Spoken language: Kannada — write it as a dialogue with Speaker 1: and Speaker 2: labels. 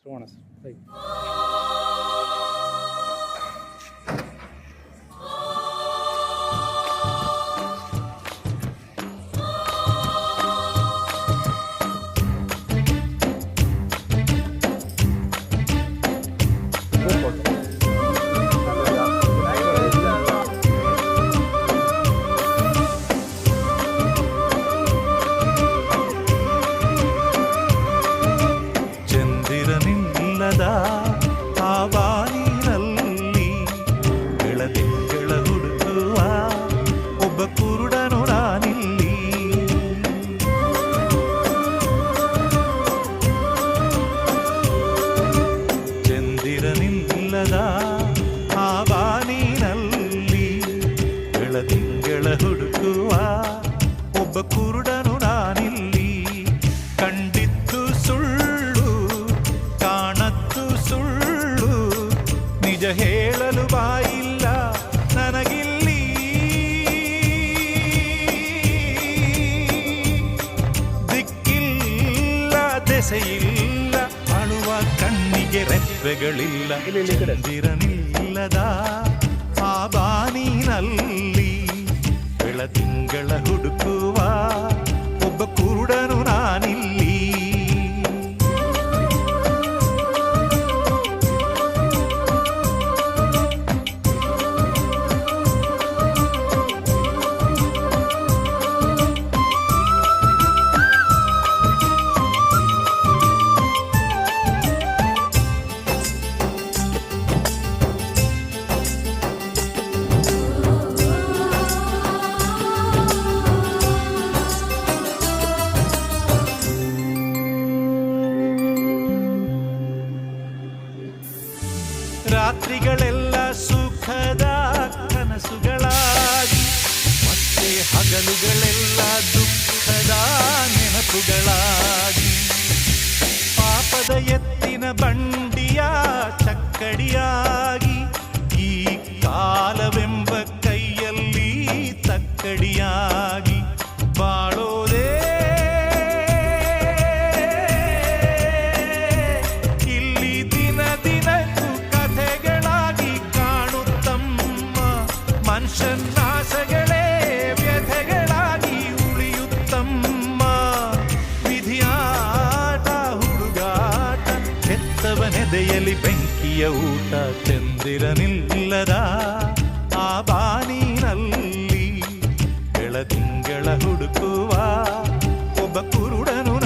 Speaker 1: ಶ್ರವಣ ಸರ್ ಹಾಗೆ.
Speaker 2: ಆವಾನಿನಲ್ಲಿ ಬೆಳದಿಂಗಳ ಹುಡುಕುವ ಒಬ್ಬ ಕುರುಡನು ನಾನಿಲ್ಲಿ. ಚಂದಿರನಿಲ್ಲದ ಆವಾನಿನಲ್ಲಿ ಬೆಳದಿಂಗಳ ಹುಡುಕುವ ಒಬ್ಬ ಕುರುಡನು ನಾನಿಲ್ಲಿ. ಕಂಡಿದ್ದು ಸುಳ್ಳು ಕಾಣದ್ದು ಸುಳ್ಳು ನಿಜ ಹೇಳಲು ಬಾಯಿಲ್ಲ ನನಗಿಲ್ಲಿ. ದಿಕ್ಕಿಲ್ಲ ದೆಸೆಯಿಲ್ಲ ಅಳುವ ಕಣ್ಣಿಗೆ ರೆಪ್ಪೆಗಳಿಲ್ಲ. ಚಂದಿರನಿಲ್ಲದ ಆ ಬಾನಿನಲ್ಲಿ ಬೆಳದಿಂಗಳ ಹುಡುಕುವ ಒಬ್ಬ ಕುರುಡನು ನಾನಿಲ್ಲಿ. ರಾತ್ರಿಗಳೆಲ್ಲ ಸುಖದ ಕನಸುಗಳಾಗಿ ಮತ್ತೆ ಹಗಲುಗಳೆಲ್ಲ ದುಃಖದ ನೆನಪುಗಳಾಗಿ ಪಾಪದ ಎತ್ತಿನ ಬಂಡಿಯ ಚಕ್ಕಡಿಯಾಗಿ ಈ ಕಾಲವೆಂಬ ಕೈಯಲ್ಲಿ ತಕ್ಕಡಿಯಾಗಿ ಬಾಳೋದೇ ಮನುಷ್ಯನಾಸಗಳೇ ವ್ಯಥೆಗಳಾಗಿ ಉಳಿಯುತ್ತಮ್ಮ. ವಿಧಿಯಾಟ ಹುಡುಗಾಟ ಹೆತ್ತವನೆದೆಯಲ್ಲಿ ಬೆಂಕಿಯ ಊಟ. ಚಂದಿರನಿಲ್ಲದ ಆ ಬಾನಿನಲ್ಲಿ ಬೆಳದಿಂಗಳ ಹುಡುಕುವ ಒಬ್ಬ ಕುರುಡನು